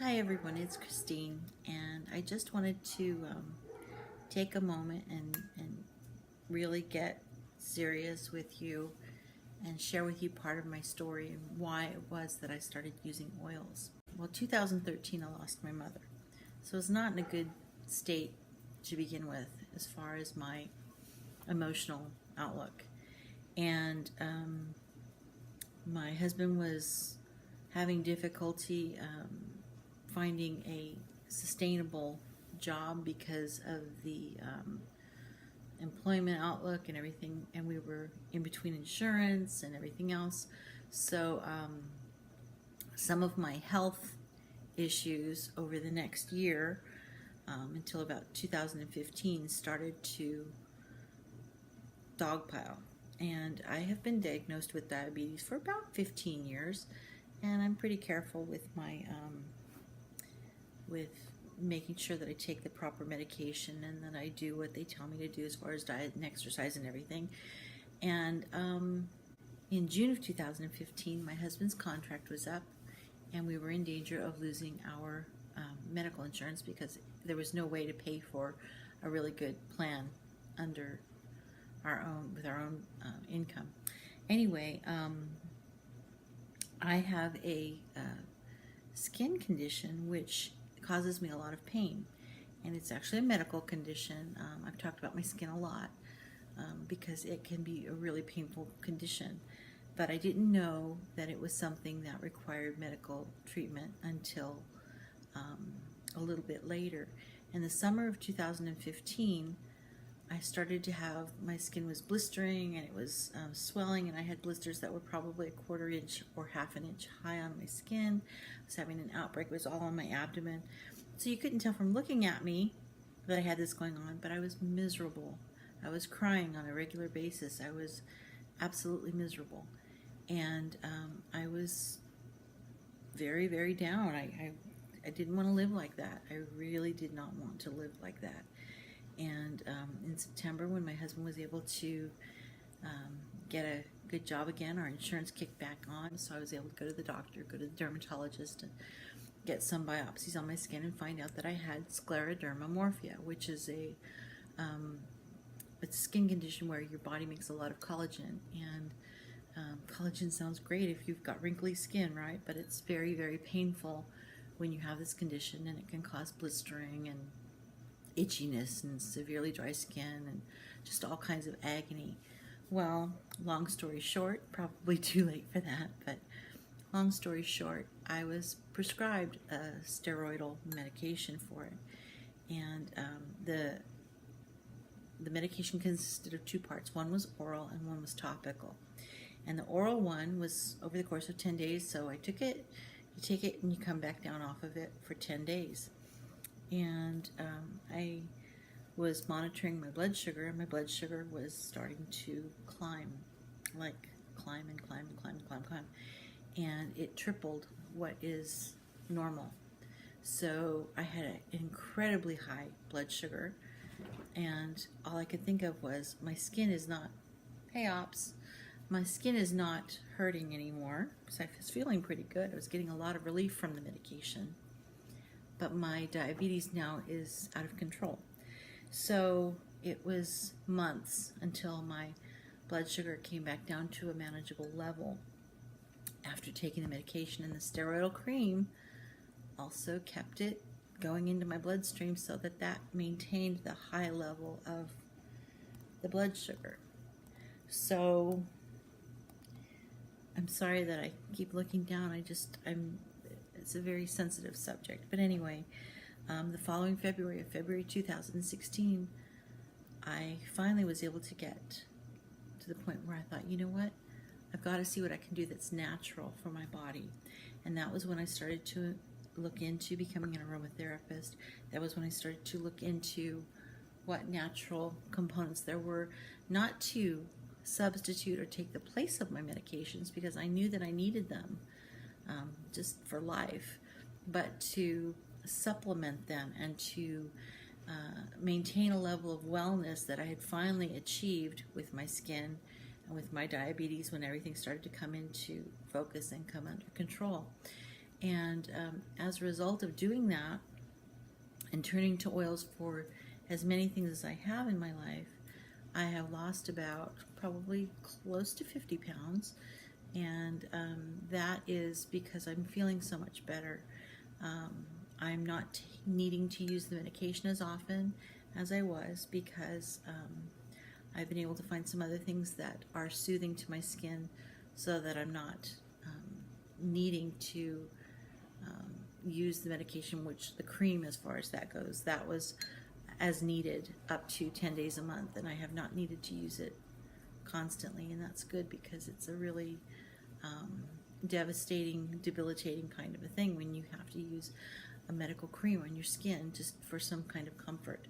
Hi everyone, it's Christine, and I just wanted to take a moment and really get serious with you and share with you part of my story and why it was that I started using oils. Well, 2013 I lost my mother, so it's not in a good state to begin with as far as my emotional outlook. And my husband was having difficulty finding a sustainable job because of the employment outlook and everything, and we were in between insurance and everything else. So some of my health issues over the next year until about 2015 started to dogpile. And I have been diagnosed with diabetes for about 15 years, and I'm pretty careful with my with making sure that I take the proper medication and that I do what they tell me to do as far as diet and exercise and everything. And in June of 2015, my husband's contract was up, and we were in danger of losing our medical insurance because there was no way to pay for a really good plan under our own income. Anyway, I have a skin condition which causes me a lot of pain, and it's actually a medical condition. I've talked about my skin a lot because it can be a really painful condition, but I didn't know that it was something that required medical treatment until a little bit later. In the summer of 2015, I started to have, my skin was blistering and it was swelling, and I had blisters that were probably a quarter inch or half an inch high on my skin. I was having an outbreak. It was all on my abdomen. So you couldn't tell from looking at me that I had this going on, but I was miserable. I was crying on a regular basis. I was absolutely miserable. And I was very, very down. I didn't want to live like that. I really did not want to live like that. And in September, when my husband was able to get a good job again, our insurance kicked back on, so I was able to go to the doctor, go to the dermatologist, and get some biopsies on my skin and find out that I had scleroderma morphea, which is it's a skin condition where your body makes a lot of collagen. And collagen sounds great if you've got wrinkly skin, right? But it's very, very painful when you have this condition, and it can cause blistering and itchiness and severely dry skin and just all kinds of agony. Well, long story short, probably too late for that, but long story short, I was prescribed a steroidal medication for it. And the medication consisted of two parts. One was oral and one was topical. And the oral one was over the course of 10 days, so I took it. You take it and you come back down off of it for 10 days. And I was monitoring my blood sugar, and my blood sugar was starting to climb, like climb and climb and climb and climb and climb, and it tripled what is normal. So I had an incredibly high blood sugar, and all I could think of was, my skin is not, hey ops, my skin is not hurting anymore, because I was feeling pretty good. I was getting a lot of relief from the medication, but my diabetes now is out of control. So it was months until my blood sugar came back down to a manageable level after taking the medication, and the steroidal cream also kept it going into my bloodstream so that that maintained the high level of the blood sugar. So I'm sorry that I keep looking down. It's a very sensitive subject. But anyway, the following February 2016, I finally was able to get to the point where I thought, you know what? I've got to see what I can do that's natural for my body. And that was when I started to look into becoming an aromatherapist. That was when I started to look into what natural components there were, not to substitute or take the place of my medications, because I knew that I needed them just for life, but to supplement them and to maintain a level of wellness that I had finally achieved with my skin and with my diabetes when everything started to come into focus and come under control. And as a result of doing that and turning to oils for as many things as I have in my life, I have lost about probably close to 50 pounds. And that is because I'm feeling so much better. I'm not needing to use the medication as often as I was because I've been able to find some other things that are soothing to my skin so that I'm not needing to use the medication, which the cream, as far as that goes, that was as needed up to 10 days a month, and I have not needed to use it constantly, and that's good because it's a really devastating, debilitating kind of a thing when you have to use a medical cream on your skin just for some kind of comfort.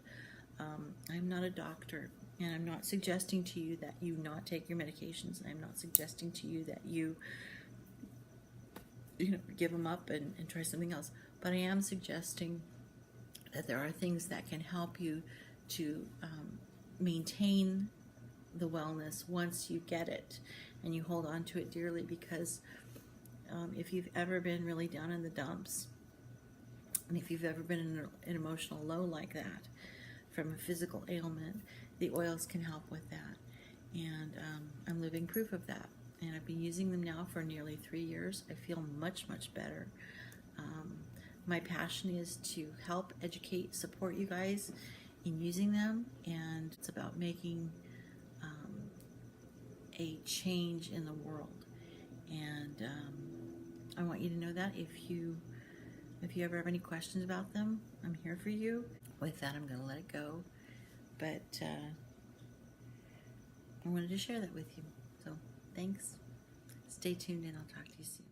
I'm not a doctor, and I'm not suggesting to you that you not take your medications. I'm not suggesting to you that you give them up and try something else. But I am suggesting that there are things that can help you to maintain the wellness once you get it and you hold on to it dearly, because if you've ever been really down in the dumps, and if you've ever been in an emotional low like that from a physical ailment, the oils can help with that. And I'm living proof of that. And I've been using them now for nearly 3 years. I feel much, much better. My passion is to help, educate, support you guys in using them, and it's about making a change in the world. And I want you to know that if you ever have any questions about them, I'm here for you. With that, I'm going to let it go. But I wanted to share that with you. So thanks. Stay tuned, and I'll talk to you soon.